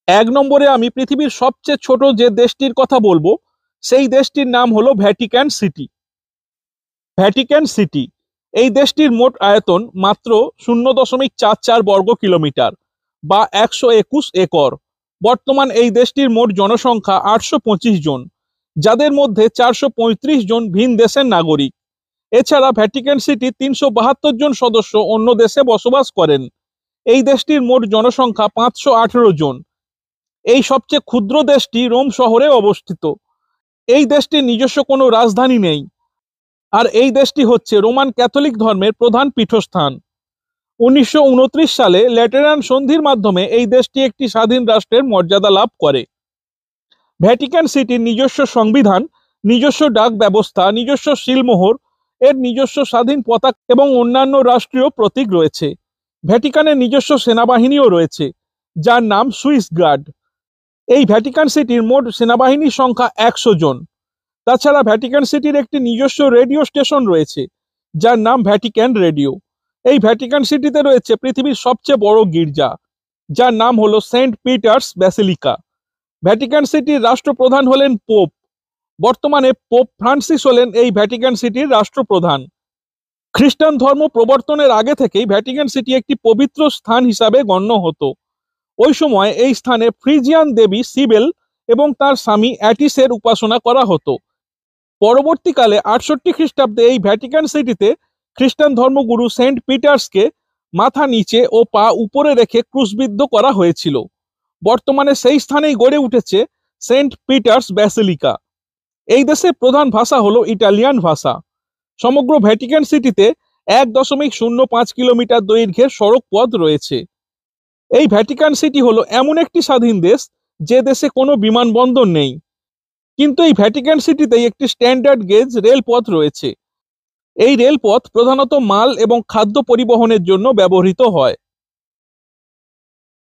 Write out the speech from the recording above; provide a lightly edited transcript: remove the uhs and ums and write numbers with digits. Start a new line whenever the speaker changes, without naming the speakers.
এক নম্বরে আমি পৃথিবীর সবচেয়ে ছোট যে দেশটির কথা বলবো সেই দেশটির নাম হলো ভ্যাটিকান সিটি। ভ্যাটিকান সিটি এই দেশটির মোট আয়তন মাত্র 0.44 বর্গ কিলোমিটার বা 121 একর। বর্তমান এই দেশটির মোট জনসংখ্যা 825 জন, যাদের মধ্যে 435 জন ভিন দেশের নাগরিক। এছাড়া ভ্যাটিকান সিটি 372 জন সদস্য অন্য দেশে বসবাস করেন। এই দেশটির মোট জনসংখ্যা 518 জন। এই সবচেয়ে ক্ষুদ্র দেশটি রোম শহরে অবস্থিত। এই দেশটির নিজস্ব কোনো রাজধানী নেই, আর এই দেশটি হচ্ছে রোমান ক্যাথলিক ধর্মের প্রধান পীঠস্থান। 1929 সালে ল্যাটেরান সন্ধির মাধ্যমে এই দেশটি একটি স্বাধীন রাষ্ট্রের মর্যাদা লাভ করে। ভ্যাটিকান সিটির নিজস্ব সংবিধান, নিজস্ব ডাক ব্যবস্থা, নিজস্ব সিলমোহর, এর নিজস্ব স্বাধীন পতাকা এবং অন্যান্য রাষ্ট্রীয় প্রতীক রয়েছে। ভ্যাটিকানের নিজস্ব সেনাবাহিনীও রয়েছে, যার নাম সুইস গার্ড। এই ভ্যাটিকান সিটির মোট সেনাবাহিনীর সংখ্যা 100 জন। তাছাড়া ভ্যাটিকান সিটির একটি নিজস্ব রেডিও স্টেশন রয়েছে, যার নাম ভ্যাটিকান রেডিও। এই ভ্যাটিকান সিটিতে রয়েছে পৃথিবীর সবচেয়ে বড় গির্জা, যার নাম হলো সেন্ট পিটার্স ব্যাসিলিকা। ভ্যাটিকান সিটির রাষ্ট্রপ্রধান হলেন পোপ। বর্তমানে পোপ ফ্রান্সিস হলেন এই ভ্যাটিকান সিটির রাষ্ট্রপ্রধান। খ্রিস্টান ধর্ম প্রবর্তনের আগে থেকেই ভ্যাটিকান সিটি একটি পবিত্র স্থান হিসাবে গণ্য হতো। ওই সময় এই স্থানে ফ্রিজিয়ান দেবী সিবেল এবং তার স্বামী অ্যাটিসের উপাসনা করা হতো। পরবর্তীকালে 68 খ্রিস্টাব্দে এই ভ্যাটিকান সিটিতে খ্রিস্টান ধর্মগুরু সেন্ট পিটার্সকে মাথা নিচে ও পা উপরে রেখে ক্রুশবিদ্ধ করা হয়েছিল। বর্তমানে সেই স্থানেই গড়ে উঠেছে সেন্ট পিটার্স ব্যাসিলিকা। এই দেশের প্রধান ভাষা হলো ইটালিয়ান ভাষা। সমগ্র ভ্যাটিকান সিটিতে 1.05 কিলোমিটার দৈর্ঘ্যের সড়ক পথ রয়েছে। এই ভ্যাটিকান সিটি হলো এমন একটি স্বাধীন দেশ যে দেশে কোনো বিমানবন্দর নেই, কিন্তু এই ভ্যাটিকান সিটিতেই একটি স্ট্যান্ডার্ড গেজ রেলপথ রয়েছে। এই রেলপথ প্রধানত মাল এবং খাদ্য পরিবহনের জন্য ব্যবহৃত হয়।